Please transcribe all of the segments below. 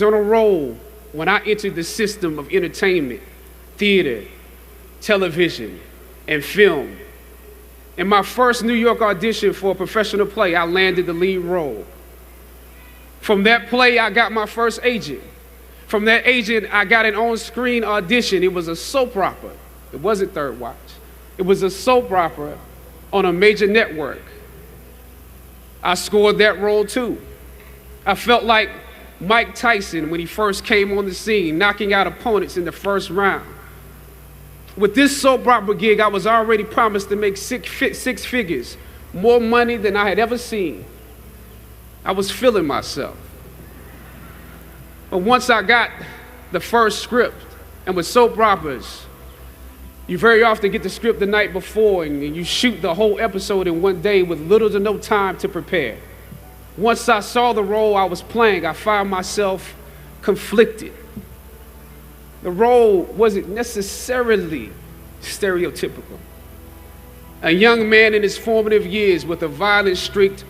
was on a roll when I entered the system of entertainment, theater, television, and film. In my first New York audition for a professional play, I landed the lead role. From that play, I got my first agent. From that agent, I got an on-screen audition. It was a soap opera. It wasn't Third Watch. It was a soap opera on a major network. I scored that role too. I felt like Mike Tyson when he first came on the scene, knocking out opponents in the first round. With this soap opera gig, I was already promised to make six figures, more money than I had ever seen. I was feeling myself. But once I got the first script, and with soap operas, you very often get the script the night before and you shoot the whole episode in one day with little to no time to prepare. Once I saw the role I was playing, I found myself conflicted. The role wasn't necessarily stereotypical. A young man in his formative years with a violent streak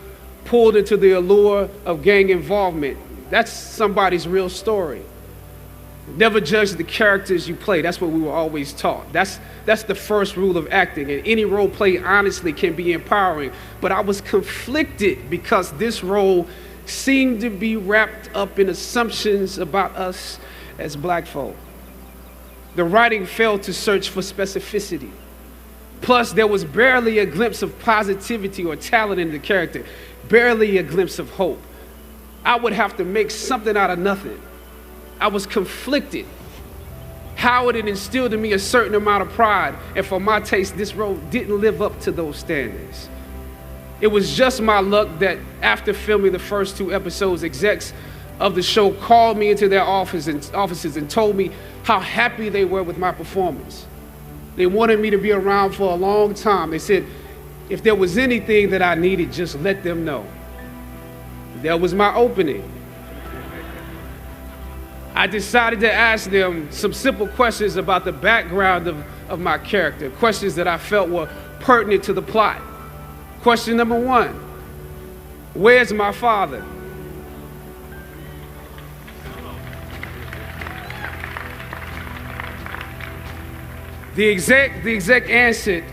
pulled into the allure of gang involvement. That's somebody's real story. Never judge the characters you play. That's what we were always taught. That's the first rule of acting. And any role play, honestly, can be empowering. But I was conflicted because this role seemed to be wrapped up in assumptions about us as black folk. The writing failed to search for specificity. Plus, there was barely a glimpse of positivity or talent in the character, barely a glimpse of hope. I would have to make something out of nothing. I was conflicted. Howard had instilled in me a certain amount of pride, and for my taste, this role didn't live up to those standards. It was just my luck that after filming the first 2 episodes, execs of the show called me into their offices and told me how happy they were with my performance. They wanted me to be around for a long time. They said, if there was anything that I needed, just let them know. That was my opening. I decided to ask them some simple questions about the background of my character, questions that I felt were pertinent to the plot. Question number 1, where's my father? The exec answered,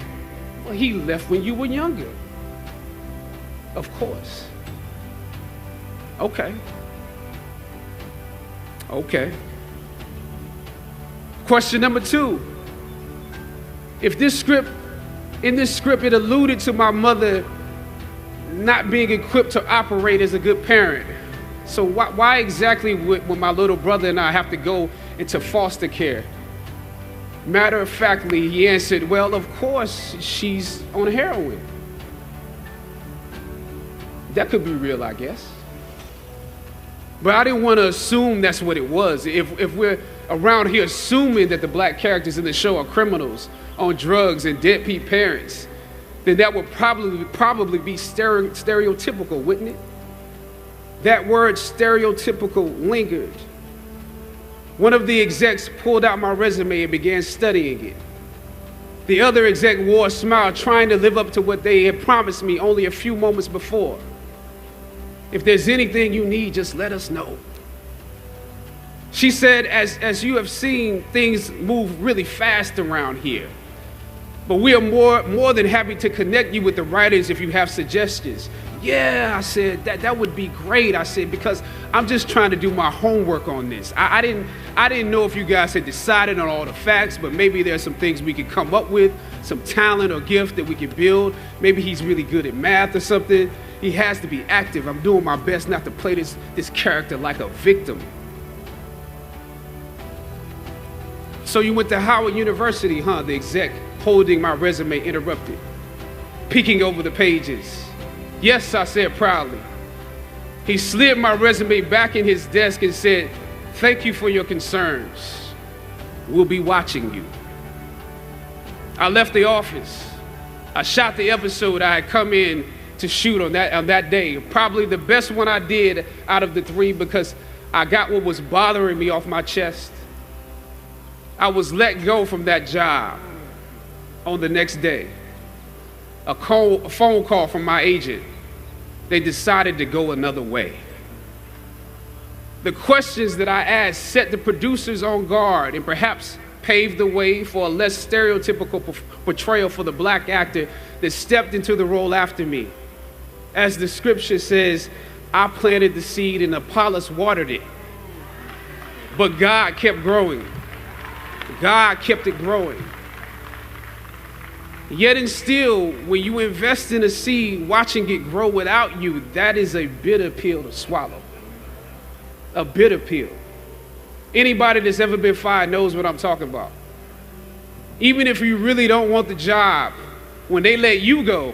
well, he left when you were younger. Of course. Okay. Question number 2. In this script, it alluded to my mother not being equipped to operate as a good parent. So why exactly would my little brother and I have to go into foster care? Matter of factly, he answered, well, of course, she's on heroin. That could be real, I guess. But I didn't want to assume that's what it was. If we're around here assuming that the black characters in the show are criminals on drugs and deadbeat parents, then that would probably be stereotypical, wouldn't it? That word stereotypical lingered. One of the execs pulled out my resume and began studying it. The other exec wore a smile, trying to live up to what they had promised me only a few moments before. If there's anything you need, just let us know. She said, as you have seen, things move really fast around here. But we are more than happy to connect you with the writers if you have suggestions. Yeah, I said, that would be great. I said, because I'm just trying to do my homework on this. I didn't know if you guys had decided on all the facts, but maybe there's some things we could come up with, some talent or gift that we could build. Maybe he's really good at math or something. He has to be active. I'm doing my best not to play this character like a victim. So you went to Howard University, huh? The exec holding my resume interrupted, peeking over the pages. Yes, I said proudly. He slid my resume back in his desk and said, thank you for your concerns. We'll be watching you. I left the office. I shot the episode I had come in to shoot on that day. Probably the best one I did out of the 3 because I got what was bothering me off my chest. I was let go from that job on the next day. A phone call from my agent. They decided to go another way. The questions that I asked set the producers on guard and perhaps paved the way for a less stereotypical portrayal for the black actor that stepped into the role after me. As the scripture says, I planted the seed and Apollos watered it, but God kept growing. God kept it growing. Yet and still, when you invest in a seed, watching it grow without you, that is a bitter pill to swallow. A bitter pill. Anybody that's ever been fired knows what I'm talking about. Even if you really don't want the job, when they let you go,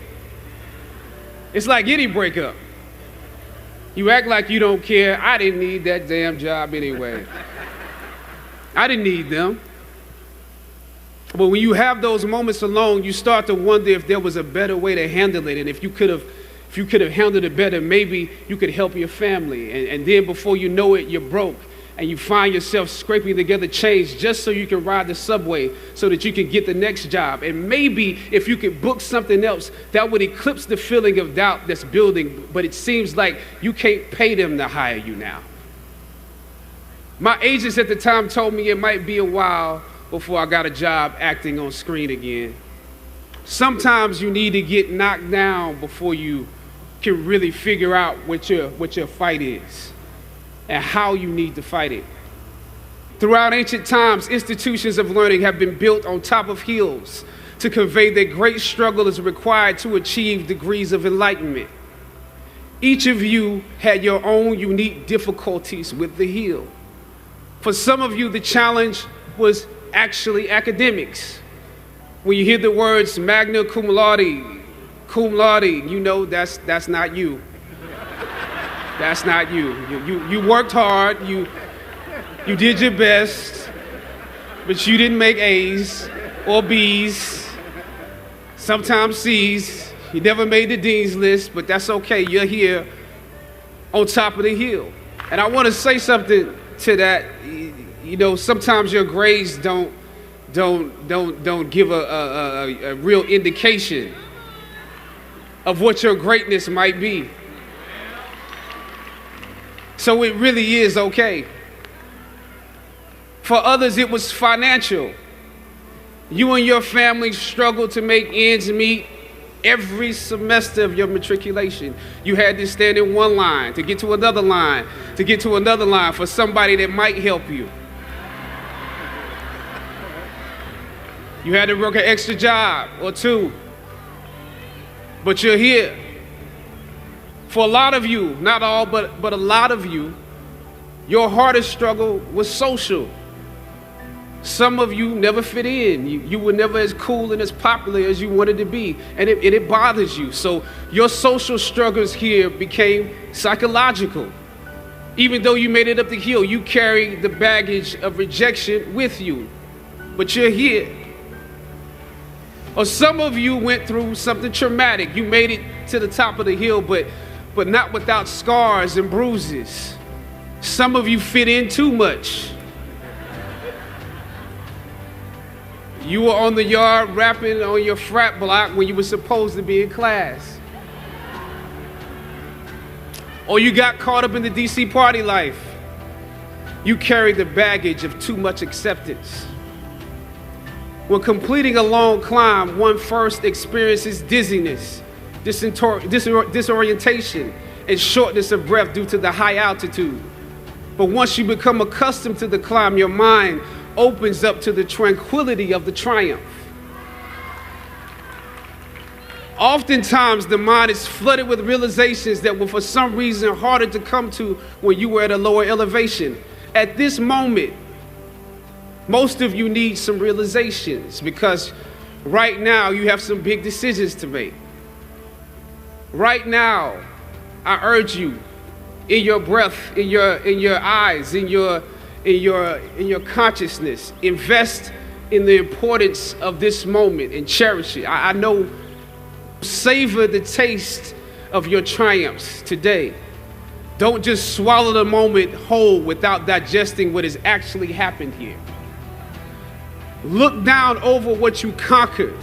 it's like any breakup. You act like you don't care. I didn't need that damn job anyway. I didn't need them. But when you have those moments alone, you start to wonder if there was a better way to handle it. And if you could have handled it better, maybe you could help your family. And then before you know it, you're broke. And you find yourself scraping together change just so you can ride the subway so that you can get the next job. And maybe if you could book something else, that would eclipse the feeling of doubt that's building. But it seems like you can't pay them to hire you now. My agents at the time told me it might be a while before I got a job acting on screen again. Sometimes you need to get knocked down before you can really figure out what your fight is and how you need to fight it. Throughout ancient times, institutions of learning have been built on top of hills to convey that great struggle is required to achieve degrees of enlightenment. Each of you had your own unique difficulties with the hill. For some of you, the challenge was actually academics. When you hear the words magna cum laude, you know that's not you. That's not you. You worked hard, you did your best, but you didn't make A's or B's, sometimes C's. You never made the dean's list, but that's okay. You're here on top of the hill. And I want to say something to that. You know, sometimes your grades don't give a real indication of what your greatness might be. So it really is okay. For others, it was financial. You and your family struggled to make ends meet every semester of your matriculation. You had to stand in one line to get to another line, to get to another line for somebody that might help you. You had to work an extra job or two, but you're here. For a lot of you, not all, but a lot of you, your hardest struggle was social. Some of you never fit in. You were never as cool and as popular as you wanted to be, and it bothers you. So your social struggles here became psychological. Even though you made it up the hill, you carry the baggage of rejection with you, but you're here. Or some of you went through something traumatic. You made it to the top of the hill, but not without scars and bruises. Some of you fit in too much. You were on the yard rapping on your frat block when you were supposed to be in class. Or you got caught up in the DC party life. You carry the baggage of too much acceptance. When completing a long climb, one first experiences dizziness, disorientation, and shortness of breath due to the high altitude. But once you become accustomed to the climb, your mind opens up to the tranquility of the triumph. Oftentimes, the mind is flooded with realizations that were for some reason harder to come to when you were at a lower elevation. At this moment, most of you need some realizations because right now you have some big decisions to make. Right now, I urge you, in your breath, in your eyes, in your consciousness, invest in the importance of this moment and cherish it. I know, savor the taste of your triumphs today. Don't just swallow the moment whole without digesting what has actually happened here. Look down over what you conquered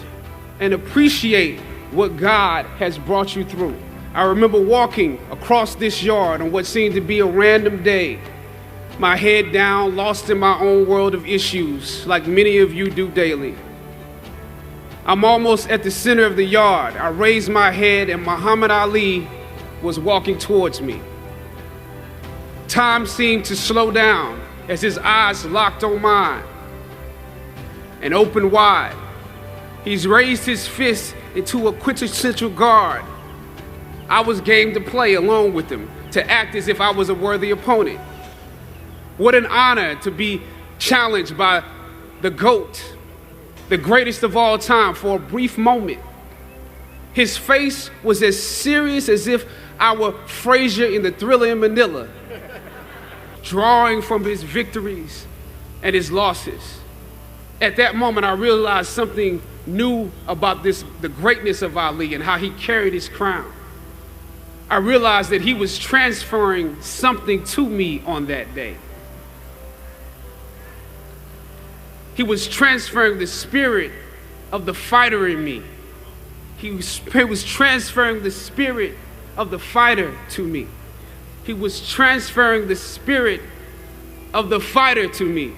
and appreciate what God has brought you through. I remember walking across this yard on what seemed to be a random day my head down, lost in my own world of issues, like many of you do daily. I'm almost at the center of the yard. I raised my head and Muhammad Ali was walking towards me. Time seemed to slow down as his eyes locked on mine and opened wide. He's raised his fist into a quintessential guard. I was game to play along with him, to act as if I was a worthy opponent. What an honor to be challenged by the GOAT, the greatest of all time, for a brief moment. His face was as serious as if I were Frazier in The Thriller in Manila, drawing from his victories and his losses. At that moment, I realized something new about the greatness of Ali and how he carried his crown. I realized that he was transferring something to me on that day. He was transferring the spirit of the fighter in me. He was transferring the spirit of the fighter to me. He was transferring the spirit of the fighter to me.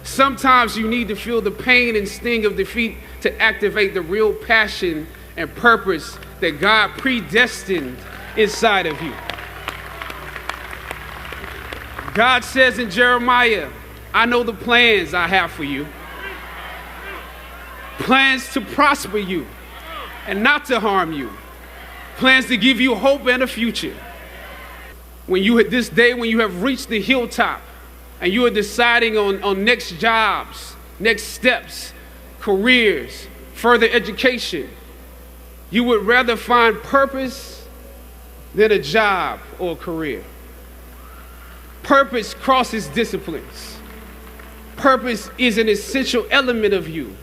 Sometimes you need to feel the pain and sting of defeat to activate the real passion and purpose that God predestined inside of you. God says in Jeremiah, I know the plans I have for you. Plans to prosper you and not to harm you. Plans to give you hope and a future. When you at this day, when you have reached the hilltop and you are deciding on next jobs, next steps, careers, further education, you would rather find purpose than a job or a career. Purpose crosses disciplines. Purpose is an essential element of you.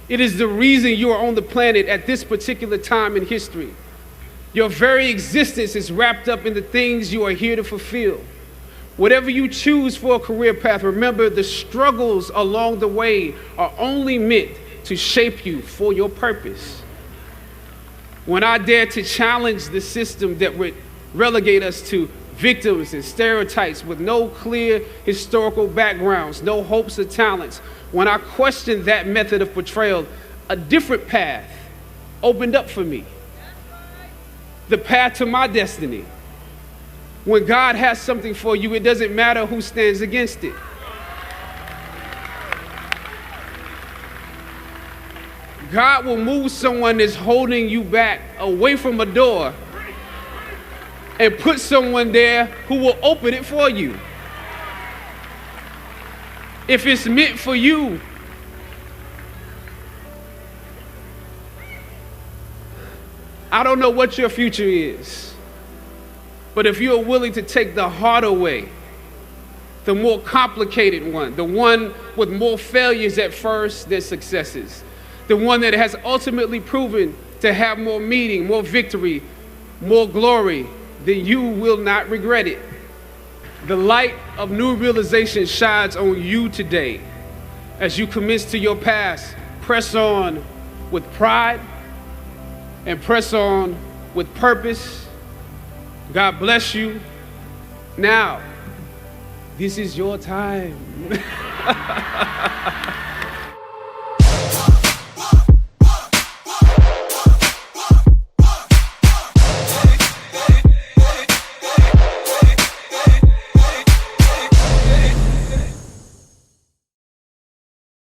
It is the reason you are on the planet at this particular time in history. Your very existence is wrapped up in the things you are here to fulfill. Whatever you choose for a career path, remember the struggles along the way are only meant to shape you for your purpose. When I dare to challenge the system that would relegate us to victims and stereotypes with no clear historical backgrounds, no hopes or talents, when I questioned that method of portrayal, a different path opened up for me. The path to my destiny. When God has something for you, it doesn't matter who stands against it. God will move someone that's holding you back away from a door and put someone there who will open it for you. If it's meant for you, I don't know what your future is, but if you're willing to take the harder way, the more complicated one, the one with more failures at first than successes, the one that has ultimately proven to have more meaning, more victory, more glory, then you will not regret it. The light of new realization shines on you today. As you commence to your past, press on with pride and press on with purpose. God bless you. Now, this is your time.